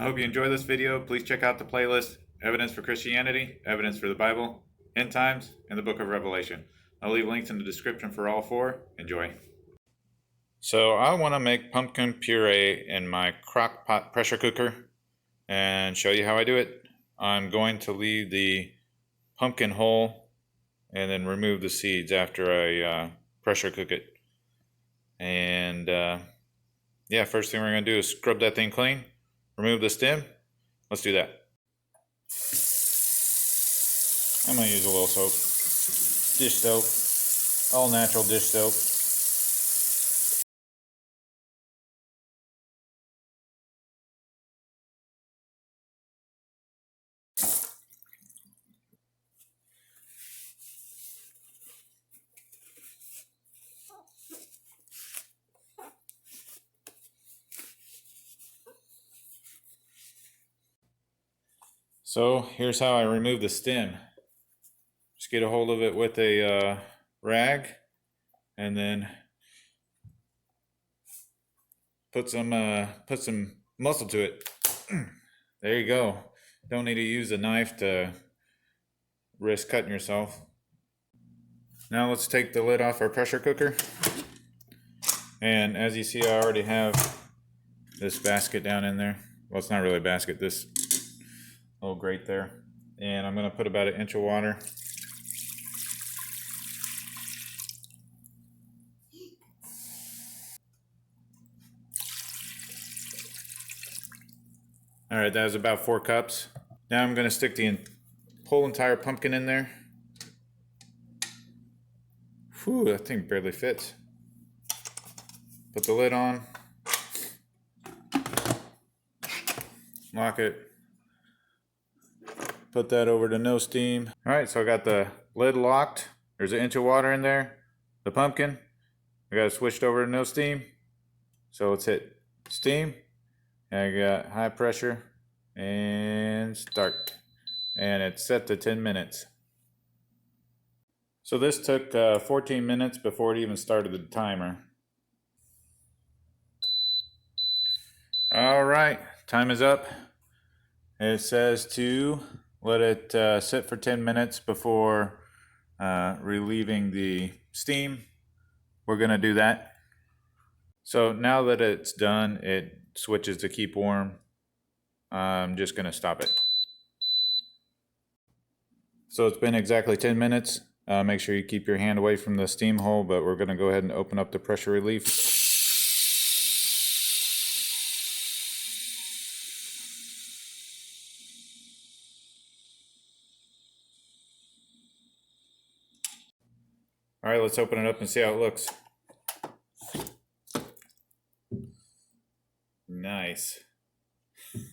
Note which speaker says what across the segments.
Speaker 1: I hope you enjoy this video. Please check out the playlist Evidence for Christianity, Evidence for the Bible, End Times, and the Book of Revelation. I'll leave links in the description for all four. Enjoy. So I want to make pumpkin puree in my Crock-Pot pressure cooker and show you how I do it. I'm going to leave the pumpkin whole and then remove the seeds after I pressure cook it. And yeah, first thing we're going to do is scrub that thing clean, remove the stem. Let's do that. I'm going to use a little soap, dish soap, all natural dish soap. So here's how I remove the stem. Just get a hold of it with a rag and then put some muscle to it. There you go. Don't need to use a knife to risk cutting yourself. Now let's take the lid off our pressure cooker. And as you see, I already have this basket down in there. Well, it's not really a basket, this little grate there. And I'm going to put about 1 inch of water. Alright, that was about 4 cups. Now I'm going to stick the whole entire pumpkin in there. Whew, that thing barely fits. Put the lid on. Lock it. Put that over to no steam. Alright, so I got the lid locked. There's 1 inch of water in there. The pumpkin. I got it switched over to no steam. So let's hit steam. And I got high pressure and start. And it's set to 10 minutes. So this took 14 minutes before it even started the timer. Alright, time is up. It says to let it sit for 10 minutes before relieving the steam. We're going to do that. So now that it's done, it switches to keep warm. I'm just going to stop it. So it's been exactly 10 minutes. Make sure you keep your hand away from the steam hole, but we're going to go ahead and open up the pressure relief. Alright, let's open it up and see how it looks. Nice. It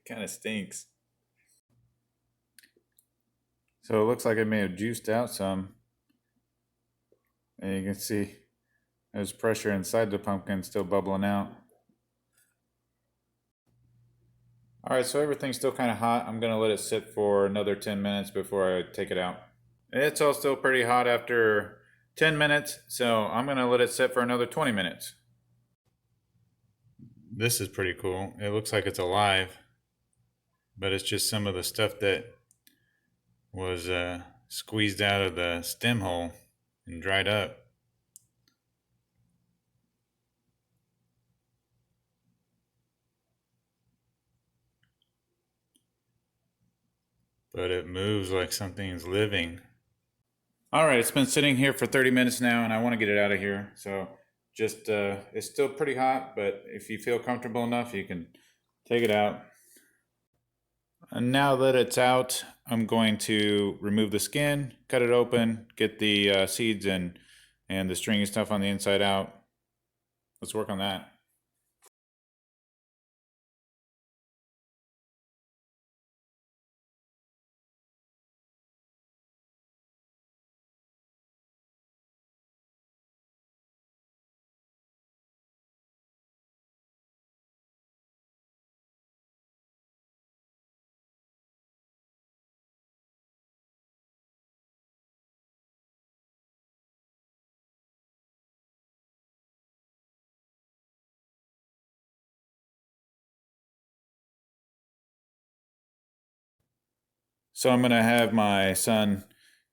Speaker 1: kind of stinks. So it looks like it may have juiced out some. And you can see there's pressure inside the pumpkin still bubbling out. Alright, so everything's still kind of hot. I'm going to let it sit for another 10 minutes before I take it out. It's all still pretty hot after 10 minutes, so I'm going to let it sit for another 20 minutes. This is pretty cool. It looks like it's alive, but it's just some of the stuff that was squeezed out of the stem hole and dried up. But it moves like something's living. Alright, it's been sitting here for 30 minutes now and I want to get it out of here. So just, it's still pretty hot, but if you feel comfortable enough, you can take it out. And now that it's out, I'm going to remove the skin, cut it open, get the seeds and the stringy stuff on the inside out. Let's work on that. So I'm going to have my son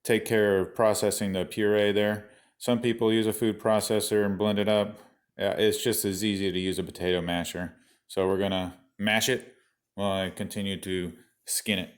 Speaker 1: take care of processing the puree there. Some people use a food processor and blend it up. It's just as easy to use a potato masher. So we're going to mash it while I continue to skin it.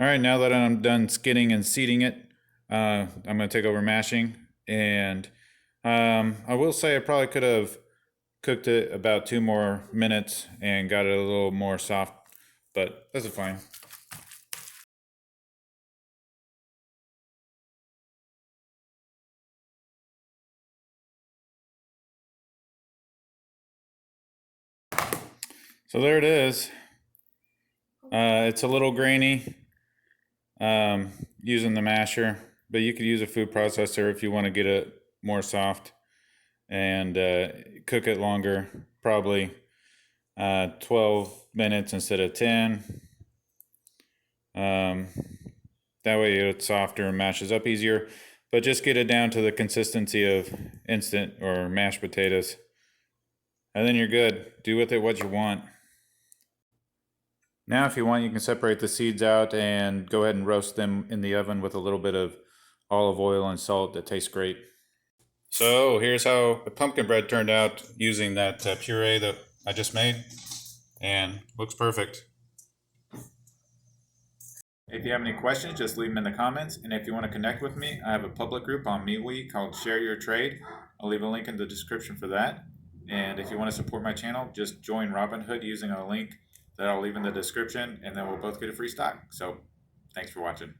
Speaker 1: All right, now that I'm done skinning and seeding it, I'm going to take over mashing. And I will say I probably could have cooked it about 2 more minutes and got it a little more soft, but that's fine. So there it is. It's a little grainy using the masher, but you could use a food processor if you want to get it more soft and cook it longer, probably 12 minutes instead of 10. That way it's softer and mashes up easier, but just get it down to the consistency of instant or mashed potatoes. And then you're good. Do with it what you want. Now, if you want, you can separate the seeds out and go ahead and roast them in the oven with a little bit of olive oil and salt. That tastes great. So here's how the pumpkin bread turned out using that puree that I just made, and looks perfect. If you have any questions, just leave them in the comments. And if you want to connect with me, I have a public group on MeWe called Share Your Trade. I'll leave a link in the description for that. And if you want to support my channel, just join Robinhood using a link that I'll leave in the description, and then we'll both get a free stock. So thanks for watching.